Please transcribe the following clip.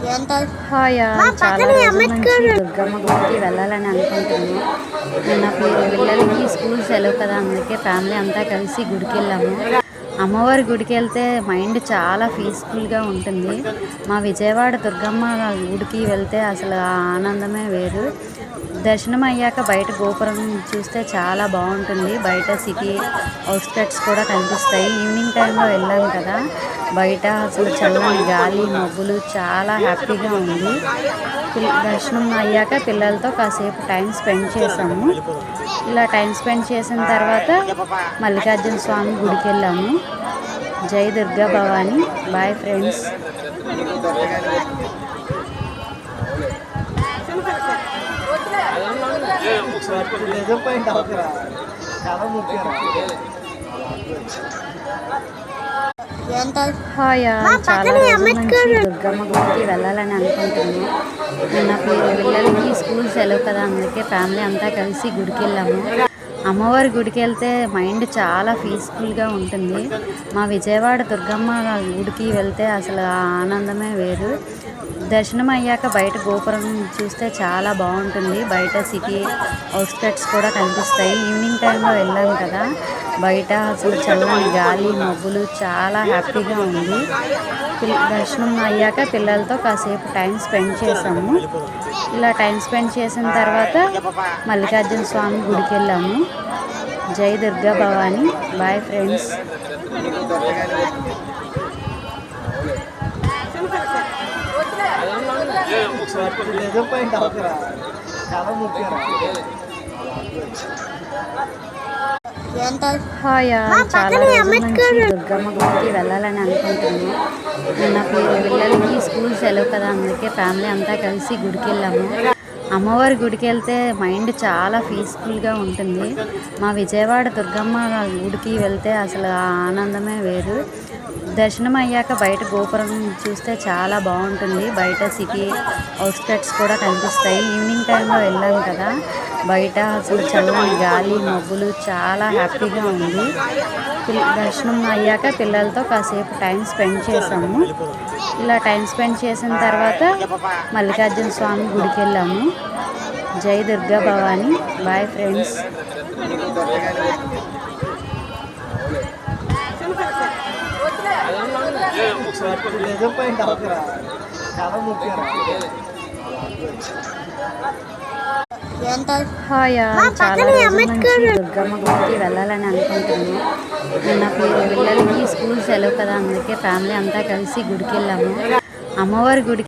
Hi చాలా రోజుల నుంచి దుర్గమ్మ గుడికి వెళ్ళాలని అనుకుంటున్నాను. నా పిల్లలకి స్కూల్ సెలవు కదా, అందుకే ఫ్యామిలీ అంతా కలిసి గుడికి వెళ్ళాము. అమ్మవారి గుడికి వెళ్తే మైండ్ చాలా పీస్ఫుల్గా ఉంటుంది. మా విజయవాడ దుర్గమ్మ గుడికి వెళ్తే అసలు ఆ ఆనందమే వేరు. దర్శనం అయ్యాక బయట గోపురం చూస్తే చాలా బాగుంటుంది. బయట సిటీ అవుట్స్కట్స్ కూడా కనిపిస్తాయి. ఈవినింగ్ టైంలో వెళ్ళాం కదా, బయట అసలు చల్లని గాలి, మబ్బులు, చాలా హ్యాపీగా ఉంది. దర్శనం అయ్యాక పిల్లలతో కాసేపు టైం స్పెండ్ చేసాము. ఇలా టైం స్పెండ్ చేసిన తర్వాత మల్లికార్జున స్వామి గుడికి వెళ్ళాము. జై Durga Bhavani. Bye friends. Hi చాలా రోజుల నుంచి దుర్గమ్మ గుడికి వెళ్ళాలని అనుకుంటున్నాను. నా పిల్లలకి స్కూల్ సెలవు కదా, అందుకే ఫ్యామిలీ అంతా కలిసి గుడికి వెళ్ళాము. అమ్మవారి గుడికి వెళ్తే మైండ్ చాలా పీస్ఫుల్గా ఉంటుంది. మా విజయవాడ దుర్గమ్మ గుడికి వెళ్తే అసలు ఆ ఆనందమే వేరు. దర్శనం అయ్యాక బయట గోపురం చూస్తే చాలా బాగుంటుంది. బయట సిటీ అవుట్స్కట్స్ కూడా కనిపిస్తాయి. ఈవినింగ్ టైంలో వెళ్ళాం కదా, బయట అసలు చల్లని గాలి, మబ్బులు, చాలా హ్యాపీగా ఉంది. దర్శనం అయ్యాక పిల్లలతో కాసేపు టైం స్పెండ్ చేసాము. ఇలా టైం స్పెండ్ చేసిన తర్వాత మల్లికార్జున స్వామి గుడికి వెళ్ళాము. జై Durga Bhavani. Bye friends. Hi చాలా రోజుల నుంచి దుర్గమ్మ గుడికి వెళ్ళాలని అనుకుంటున్నాను. నా పిల్లలకి స్కూల్ సెలవు కదా, అందుకే ఫ్యామిలీ అంతా కలిసి గుడికి వెళ్ళాము. అమ్మవారి గుడికి వెళ్తే మైండ్ చాలా పీస్ఫుల్గా ఉంటుంది. మా విజయవాడ దుర్గమ్మ గుడికి వెళ్తే అసలు ఆ ఆనందమే వేరు. దర్శనం అయ్యాక బయట గోపురం చూస్తే చాలా బాగుంటుంది. బయట సిటీ అవుట్స్కట్స్ కూడా కనిపిస్తాయి. ఈవినింగ్ టైంలో వెళ్ళాం కదా, బయట అసలు చల్లని గాలి, మబ్బులు, చాలా హ్యాపీగా ఉంది. దర్శనం అయ్యాక పిల్లలతో కాసేపు టైం స్పెండ్ చేసాము. ఇలా టైం స్పెండ్ చేసిన తర్వాత మల్లికార్జున స్వామి గుడికి వెళ్ళాము. జై Durga Bhavani. Bye friends. Hi చాలా రోజుల నుంచి దుర్గమ్మ గుడికి వెళ్ళాలని అనుకుంటున్నాను. నా పిల్లలకి స్కూల్ సెలవు కదా, అందుకే ఫ్యామిలీ అంతా కలిసి గుడికి వెళ్ళాము. అమ్మవారి గుడికి